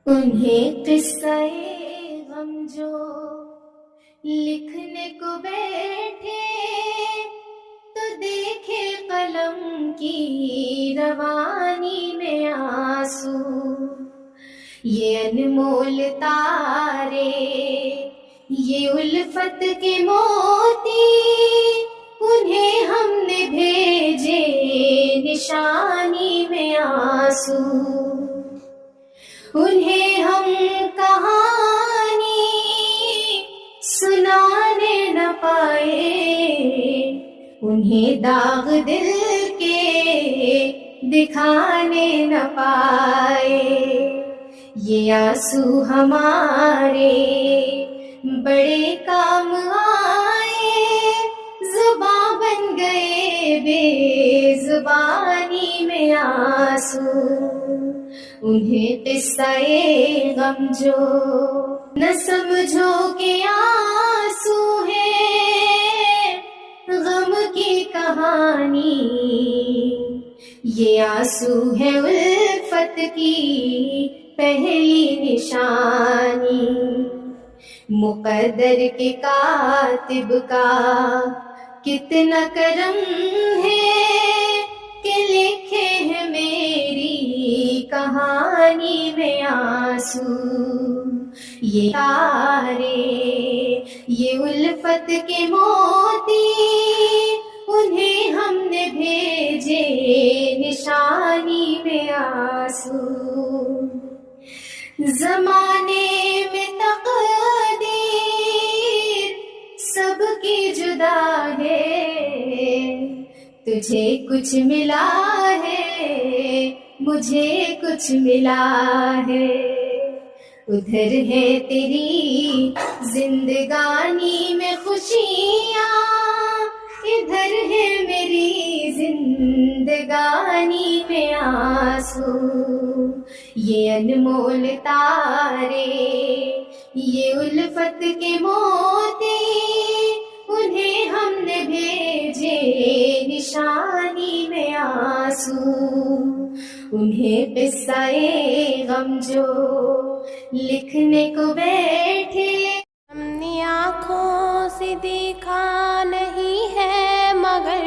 انہیں قصہ غم جو لکھنے کو بیٹھے تو دیکھے قلم کی روانی میں آنسو، یہ انمول تارے یہ الفت کے موتی، انہیں ہم نے بھیجے نشانی میں آنسو، انہیں ہم کہانی سنانے نہ پائے، انہیں داغ دل کے دکھانے نہ پائے، یہ آنسو ہمارے بڑے کام آئے، زباں بن گئے بے زبانی میں آنسو، انہیں قصہ غم جو نہ سمجھو کہ آنسو ہے غم کی کہانی، یہ آنسو ہے الفت کی پہلی نشانی، مقدر کے کاتب کا کتنا کرم ہے کہ لکھے ہیں میری کہانی میں آنسو، یہ تارے یہ الفت کے موتی، انہیں ہم نے بھیجے نشانی میں آنسو، زمانے میں تقدیر سب کی جدا ہے، تجھے کچھ ملا ہے مجھے کچھ ملا ہے، ادھر ہے تیری زندگانی میں خوشیاں، ادھر ہے میری زندگانی میں آنسو، یہ انمول تارے یہ الفت کے موتی، انہیں ہم نے بھیجے نشانی میں آنسو، انہیں قصہ غم جو لکھنے کو بیٹھے ہم نے آنکھوں سے دیکھا نہیں ہے، مگر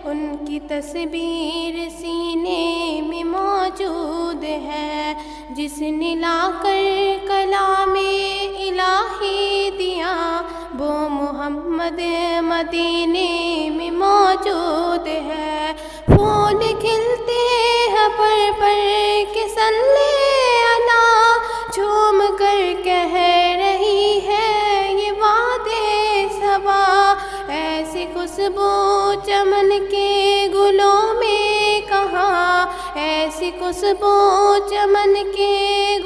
ان کی تصویر سینے میں موجود ہے، جس نے لا کر کلام الہی دیا وہ محمد مدینے میں موجود ہے، پھول کھلتے ہیں پر کے صلی اللہ، جھوم کر کہہ رہی ہے یہ وعدے صبا، ایسی خوشبو چمن کے گلوں میں کہاں، ایسی خوشبو چمن کے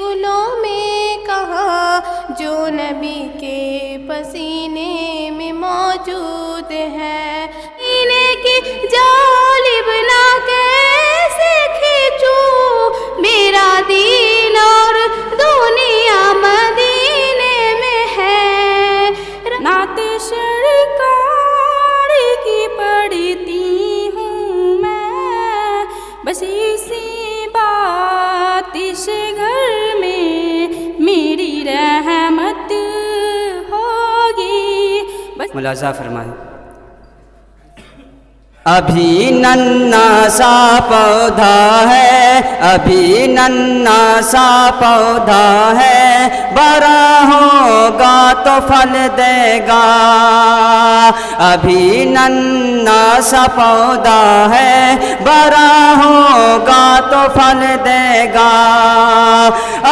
گلوں میں کہاں، جو نبی کے پسینے میں موجود ہے، سینے کی جالب لا کیسے کھینچوں میرا دل اور دنیا مدینے میں ہے، نعت سرکار کی پڑھتی ہوں میں، بس اسی بات اس گھر میں میری رحمت ہوگی، بس ملاحظہ فرمائیں، ابھی ننھا سا پودا ہے، ابھی ننھا سا پودا ہے، بڑا ہوگا تو پھل دے گا، ابھی ننھا سا پودا ہے، بڑا ہوگا تو پھل دے گا،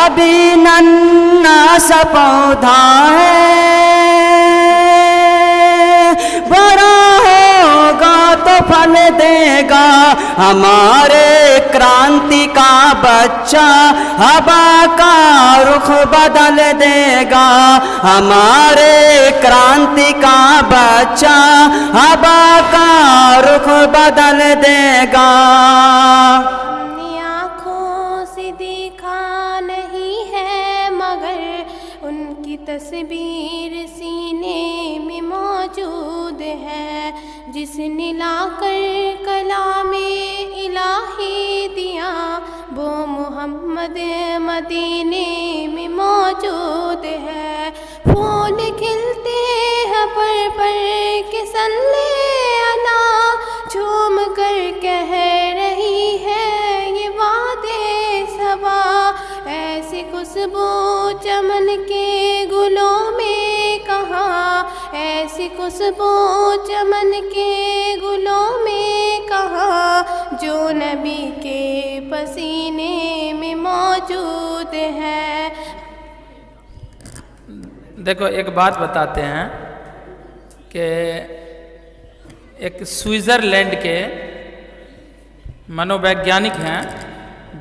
ابھی ننھا سا پودا ہے، بڑا تو پھل دے گا، ہمارے کرانتی کا بچہ ہوا کا رخ بدل دے گا، ہمارے کرانتی کا بچہ ہوا کا رخ بدل دے گا، ہم نے آنکھوں سے دیکھا نہیں ہے، مگر ان کی تصویر سینے میں موجود ہے، جس نے لا کر کلام الہی دیا وہ محمد مدینے موجود ہے، پھول کھلتے ہیں پر کے سلے انا، جھوم کر کہہ رہی ہے یہ وادے صبا، ایسی خوشبو چمن کے گلوں میں کہاں، ایسی خوشبو چمن کے گلوں میں کہاں، جو نبی کے پسینے میں موجود ہے۔ دیکھو ایک بات بتاتے ہیں کہ ایک سوئٹزرلینڈ کے منوویگیانک ہیں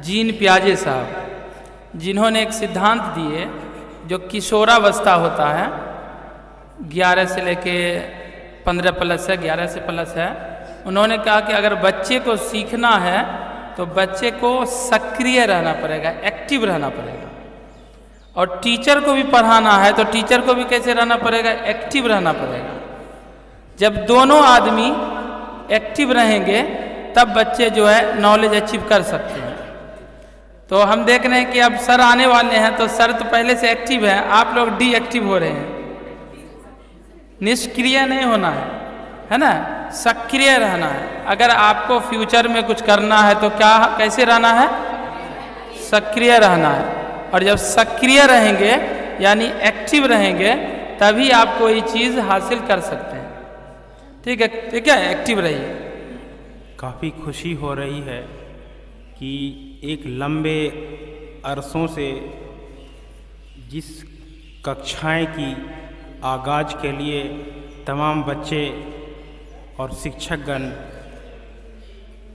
جین پیاجے صاحب، جنہوں نے ایک سدھانت دیے جو کشوراوستھا ہوتا ہے، 11 سے لے کے 15 پلس ہے، 11 سے پلس ہے۔ انہوں نے کہا کہ اگر بچے کو سیکھنا ہے تو بچے کو سکریہ رہنا پڑے گا، ایکٹیو رہنا پڑے گا، اور ٹیچر کو بھی پڑھانا ہے تو ٹیچر کو بھی کیسے رہنا پڑے گا؟ ایکٹیو رہنا پڑے گا۔ جب دونوں آدمی ایکٹیو رہیں گے تب بچے جو ہے نالج اچیو کر سکتے ہیں۔ تو ہم دیکھ رہے ہیں کہ اب سر آنے والے ہیں تو سر تو پہلے سے ایکٹیو ہیں، آپ لوگ ڈی ایکٹیو ہو رہے ہیں، نشکریہ نہیں ہونا ہے نا، سکریہ رہنا ہے۔ اگر آپ کو فیوچر میں کچھ کرنا ہے تو کیسے رہنا ہے؟ سکریہ رہنا ہے، اور جب سکریہ رہیں گے یعنی ایکٹیو رہیں گے تبھی آپ کوئی چیز حاصل کر سکتے ہیں۔ ٹھیک ہے، ایکٹیو رہیے۔ کافی خوشی ہو رہی ہے کہ ایک لمبے عرصوں سے جس ککشائیں کی آغاز کے لیے تمام بچے اور شکشک گن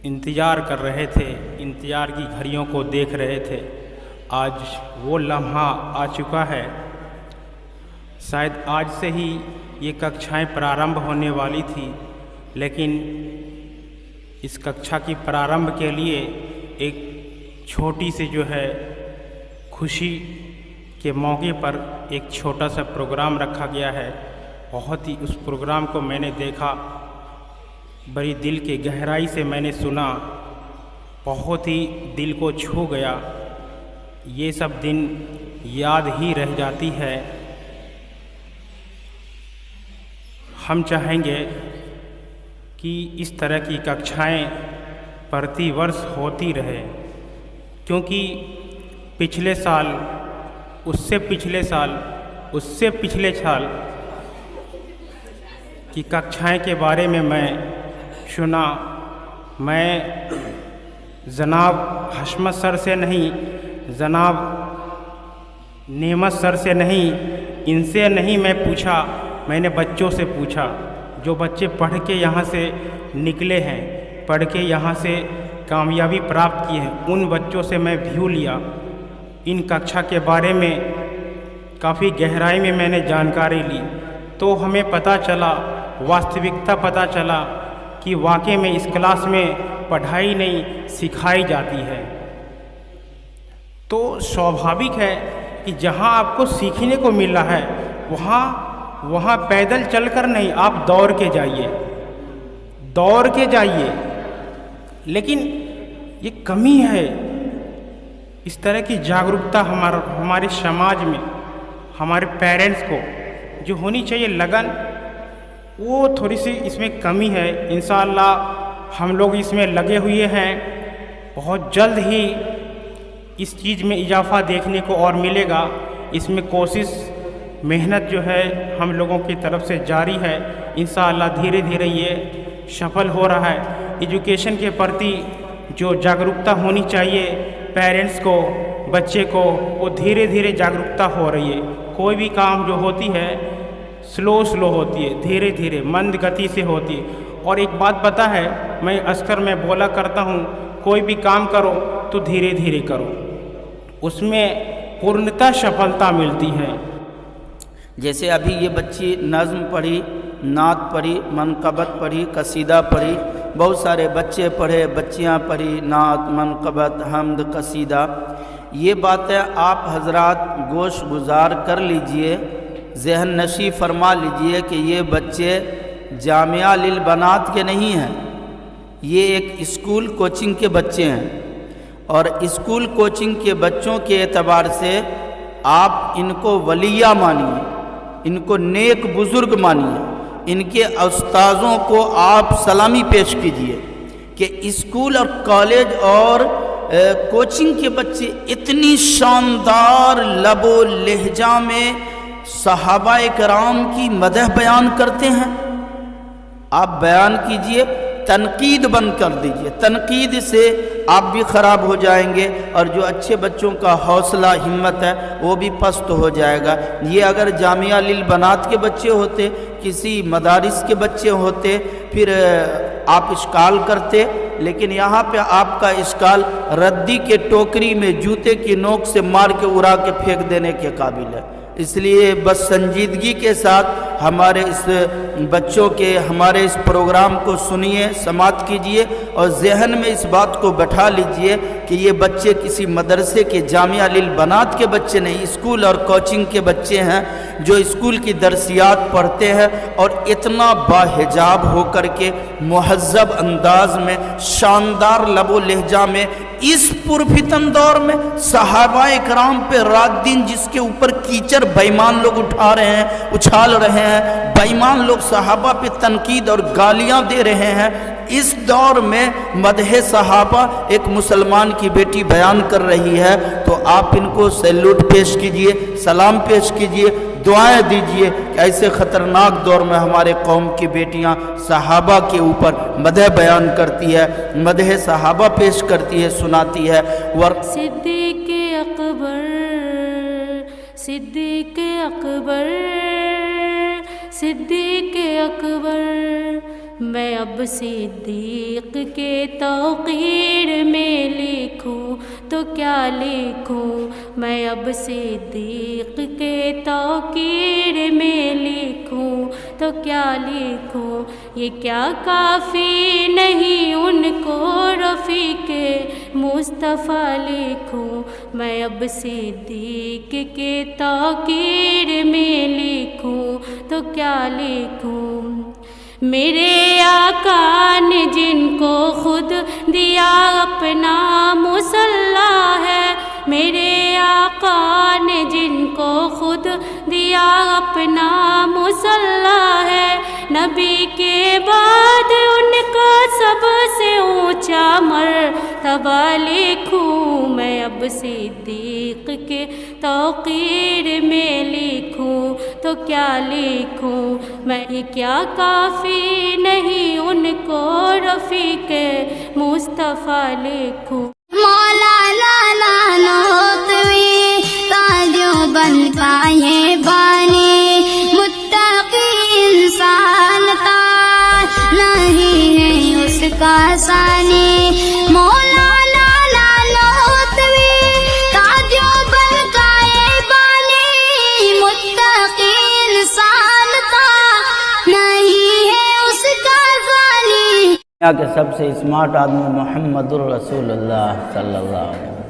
انتظار کر رہے تھے، انتظار کی گھڑیوں کو دیکھ رہے تھے، آج وہ لمحہ آ چکا ہے۔ شاید آج سے ہی یہ ککشائیں پرارمبھ ہونے والی تھی، لیکن اس ککشا کی پرارمبھ کے لیے ایک چھوٹی سی جو ہے خوشی کے موقع پر ایک چھوٹا سا پروگرام رکھا گیا ہے۔ بہت ہی اس پروگرام کو میں نے دیکھا، بڑی دل کے گہرائی سے میں نے سنا، بہت ہی دل کو چھو گیا۔ یہ سب دن یاد ہی رہ جاتی ہے۔ ہم چاہیں گے کہ اس طرح کی ککشائیں پرتی ورس ہوتی رہے، کیونکہ پچھلے سال، اس سے پچھلے سال، اس سے پچھلے سال کی ککشائیں کے بارے میں سنا۔ میں جناب حشمت سر سے نہیں، جناب نعمت سر سے نہیں، ان سے نہیں میں پوچھا، میں نے بچوں سے پوچھا، جو بچے پڑھ کے یہاں سے نکلے ہیں، پڑھ کے یہاں سے کامیابی پراپت کی ہے، ان بچوں سے میں ویو لیا۔ ان ککشا کے بارے میں کافی گہرائی میں نے جانکاری لی، تو ہمیں پتہ چلا، واستوکتا پتہ چلا کہ واقعی میں اس کلاس میں پڑھائی نہیں سکھائی جاتی ہے۔ تو سوابھاوک ہے کہ جہاں آپ کو سیکھنے کو مل رہا ہے وہاں پیدل چل کر نہیں، آپ دوڑ کے جائیے۔ لیکن یہ کمی ہے، اس طرح کی جاگرکتا ہمارے سماج میں، ہمارے پیرنٹس کو جو ہونی چاہیے لگن، وہ تھوڑی سی اس میں کمی ہے۔ انشاءاللہ ہم لوگ اس میں لگے ہوئے ہیں، بہت جلد ہی اس چیز میں اضافہ دیکھنے کو اور ملے گا۔ اس میں کوشش، محنت جو ہے ہم لوگوں کی طرف سے جاری ہے، انشاءاللہ دھیرے دھیرے یہ سفل ہو رہا ہے۔ ایجوکیشن کے پرتی جو جاگرکتا ہونی چاہیے پیرنٹس کو، بچے کو، وہ دھیرے دھیرے جاگرکتا ہو رہی ہے۔ کوئی بھی کام جو ہوتی ہے سلو ہوتی ہے، دھیرے دھیرے مند گتی سے ہوتی ہے۔ اور ایک بات پتہ ہے، میں اکثر میں بولا کرتا ہوں، کوئی بھی کام کرو تو دھیرے دھیرے کرو، اس میں پورنتا سفلتا ملتی ہے۔ جیسے ابھی یہ بچی نظم پڑھی، نعت پڑھی، منقبت پڑھی، قصیدہ پڑھی، بہت سارے بچے پڑھے، بچیاں پڑھی، نعت، منقبت، حمد، قصیدہ۔ یہ باتیں آپ حضرات گوش گزار کر لیجئے، ذہن نشی فرما لیجئے کہ یہ بچے جامعہ للبنات کے نہیں ہیں، یہ ایک اسکول کوچنگ کے بچے ہیں، اور اسکول کوچنگ کے بچوں کے اعتبار سے آپ ان کو ولیہ مانیے، ان کو نیک بزرگ مانیے، ان کے استاذوں کو آپ سلامی پیش کیجیے کہ اسکول اور کالج اور کوچنگ کے بچے اتنی شاندار لب و لہجہ میں صحابہ کرام کی مدح بیان کرتے ہیں۔ آپ بیان کیجئے، تنقید بند کر دیجئے، تنقید سے آپ بھی خراب ہو جائیں گے اور جو اچھے بچوں کا حوصلہ ہمت ہے وہ بھی پست ہو جائے گا۔ یہ اگر جامعہ للبنات کے بچے ہوتے، کسی مدارس کے بچے ہوتے، پھر آپ اشکال کرتے، لیکن یہاں پہ آپ کا اشکال ردی کے ٹوکری میں جوتے کی نوک سے مار کے اڑا کے پھینک دینے کے قابل ہے۔ اس لیے بس سنجیدگی کے ساتھ ہمارے اس بچوں کے ہمارے اس پروگرام کو سنیے، سماعت کیجئے اور ذہن میں اس بات کو بٹھا لیجئے کہ یہ بچے کسی مدرسے کے جامعہ للبنات کے بچے نہیں، اسکول اور کوچنگ کے بچے ہیں جو اسکول کی درسیات پڑھتے ہیں اور اتنا باحجاب ہو کر کے مہذب انداز میں، شاندار لب و لہجہ میں، اس پرفتن دور میں صحابہ کرام پہ رات دن جس کے اوپر کیچڑ بیمان لوگ اٹھا رہے ہیں، اچھال رہے ہیں، بیمان لوگ صحابہ پہ تنقید اور گالیاں دے رہے ہیں، اس دور میں مدح صحابہ ایک مسلمان کی بیٹی بیان کر رہی ہے، تو آپ ان کو سیلوٹ پیش کیجئے، سلام پیش کیجئے، دعائیں دیجئے کہ ایسے خطرناک دور میں ہمارے قوم کی بیٹیاں صحابہ کے اوپر مدح بیان کرتی ہے، مدح صحابہ پیش کرتی ہے، سناتی ہے۔ صدیق اکبر، صدیق اکبر، صدیق اکبر، میں اب صدیق کے توقیر میں لکھوں تو کیا لکھوں، میں اب صدیق کے توقیر میں لکھوں تو کیا لکھوں، یہ کیا کافی نہیں ان کو رفیق مصطفیٰ لکھوں، میں اب صدیق کے توقیر میں لکھوں تو کیا لکھوں، میرے آقا نے جن کو خود دیا اپنا مصلی ہے، میرے آقا نے جن کو خود دیا اپنا مصلی ہے، نبی کے بعد ان کا سب سے اونچا مرتبہ لکھوں، میں اب صدیق کے توقیر میں لکھوں تو کیا لکھوں، میں یہ کیا کافی نہیں ان کو رفیق مصطفیٰ لکھوں۔ مولانا نانوتوی تاجو بن پائے بانی، متقی انسان تاج نہیں ہے اس کا ثانی، مولانا نانوتوی تاجو بن پائے بانی، متقی انسان تاج نہیں ہے اس کا ثانی۔ دنیا کے سب سے اسمارٹ آدمی محمد الرسول اللہ صلی اللہ علیہ وسلم۔